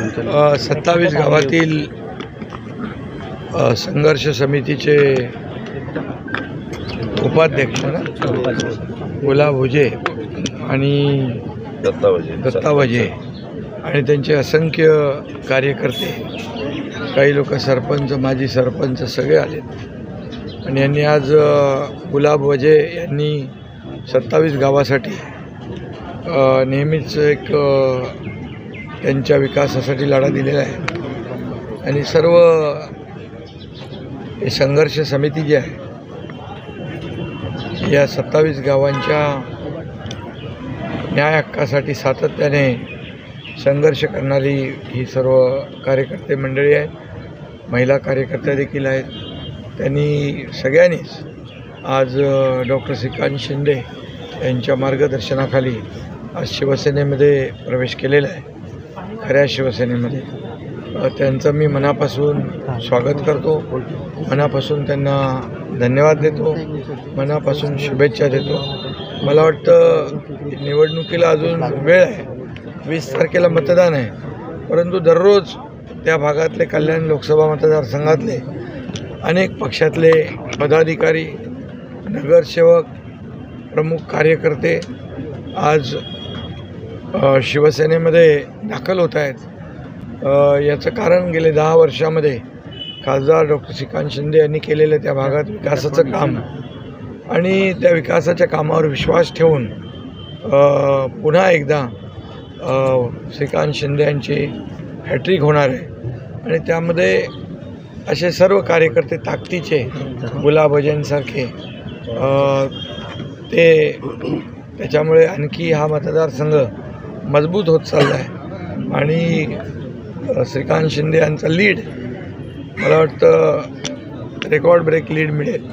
27 गावातील संघर्ष समितीचे उपाध्यक्ष गुलाब वजे आणि दत्ता वजे आणि त्यांचे असंख्य कार्यकर्ते, काही लोक सरपंच, माजी सरपंच सगळे आलेत आणि यांनी आज गुलाब वजे यांनी 27 गावासाठी नेहमीच एक त्यांच्या विकासासाठी लढा दिलेला आहे आणि सर्व हे संघर्ष समिती जी आहे या 27 गावांच्या न्याय हक्कासाठी सातत्याने संघर्ष करणारी ही सर्व कार्यकर्ते मंडळी आहेत, महिला कार्यकर्त्या देखील आहेत. त्यांनी सगळ्यांनीच आज डॉक्टर श्रीकांत शिंदे यांच्या मार्गदर्शनाखाली आज शिवसेनेमध्ये प्रवेश केलेला आहे. खऱ्या शिवसेनेमध्ये त्यांचं मी मनापासून स्वागत करतो, मनापासून त्यांना धन्यवाद देतो, मनापासून शुभेच्छा देतो. मला वाटतं निवडणुकीला अजून वेळ आहे, 20 तारखेला मतदान आहे, परंतु दररोज त्या भागातले कल्याण लोकसभा मतदारसंघातले अनेक पक्षातले पदाधिकारी, नगरसेवक, प्रमुख कार्यकर्ते आज शिवसेनेमध्ये दाखल होत आहेत. याचं कारण गेले 10 वर्षामध्ये खासदार डॉक्टर श्रीकांत शिंदे यांनी केलेलं त्या भागात विकासाचं काम आणि त्या विकासाच्या कामावर विश्वास ठेवून पुन्हा एकदा श्रीकांत शिंदे यांची हॅट्रिक होणार आहे आणि त्यामध्ये असे सर्व कार्यकर्ते ताकदीचे गुलाब वजेंसारखे ते त्याच्यामुळे आणखी हा मतदारसंघ मजबूत होत चालला आहे आणि श्रीकांत शिंदे यांचा लीड मला वाटतं रेकॉर्ड ब्रेक लीड मिळेल.